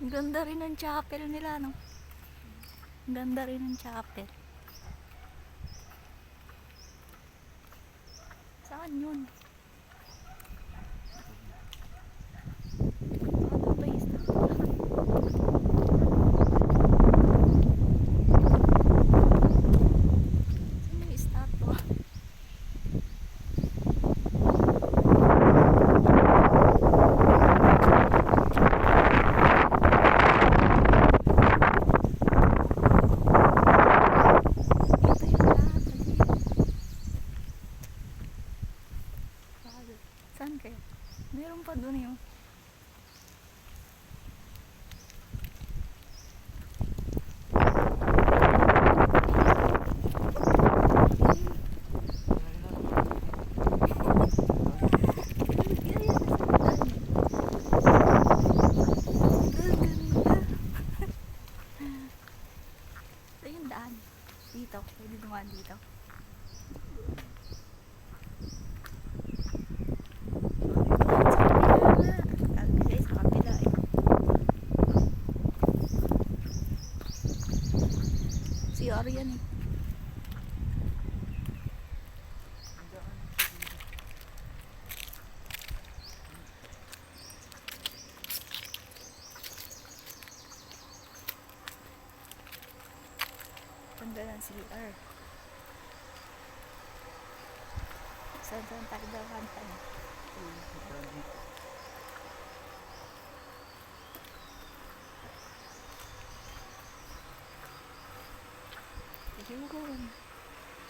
Ang ganda rin ng chapel nila, no? Ang ganda rin ng chapel. Saan yun? Ano ba yung statue? Saan kaya? Meron pa doon yung yung daan. Dito. Pwede dumaan dito. CR yan eh. Ganda ng CR. Saan tayo dakantan? Ayun.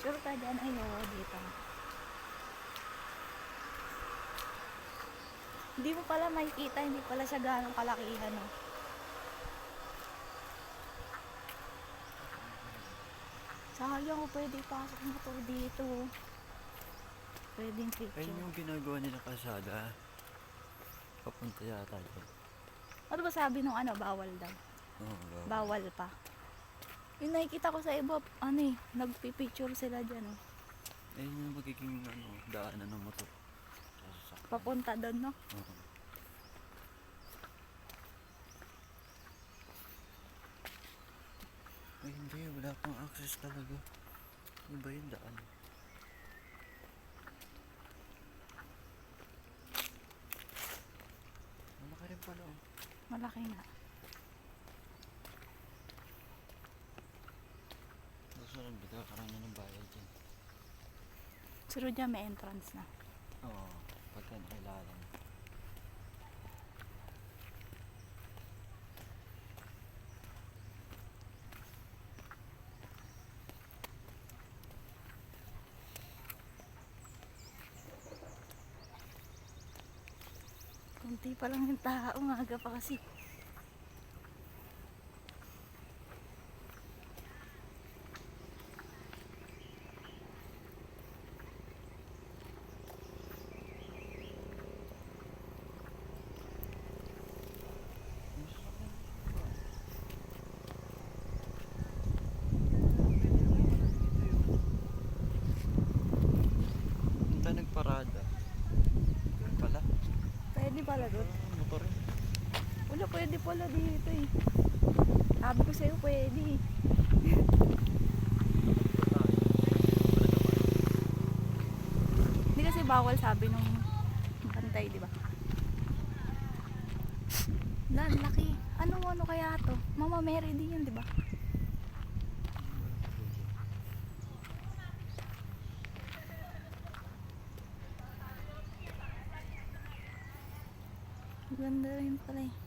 Sure ka dyan? Ayun, dito. Hindi mo pala makikita, hindi pala siya ganong kalakihan, no? Sayang ko, pwede pasok motor dito. Pwedeng picture. Ayun yung ginagawa nila kasada. Papunta yata dyan. Ano ba sabi nung ano, bawal daw? Oo, Bawal pa. Yung nakikita ko sa iba, ano eh, nagpipicture sila dyan, oh. Ayun yung magiging daanan ng motor. Papunta doon, no? Oo. Ay hindi, wala pang access talaga. Iba yung daan. Malaki rin pala oh. Malaki nga. Gusto lang bigakaroon ng bayad dyan. Suro dyan may entrance na. Oo, pagka nailalan. Kunti pa lang yung tao, maaga pa kasi. Punta nagparada. Doon pala. Pwede pala doon. Motor rin. Wala, pwede pala dito eh. Sabi ko sa'yo, pwede eh. Hindi kasi bawal sabi nung bantay, di ba? Lan, laki. Ano kaya to? Mama Mary din yun, di ba? Ganda rin pala eh.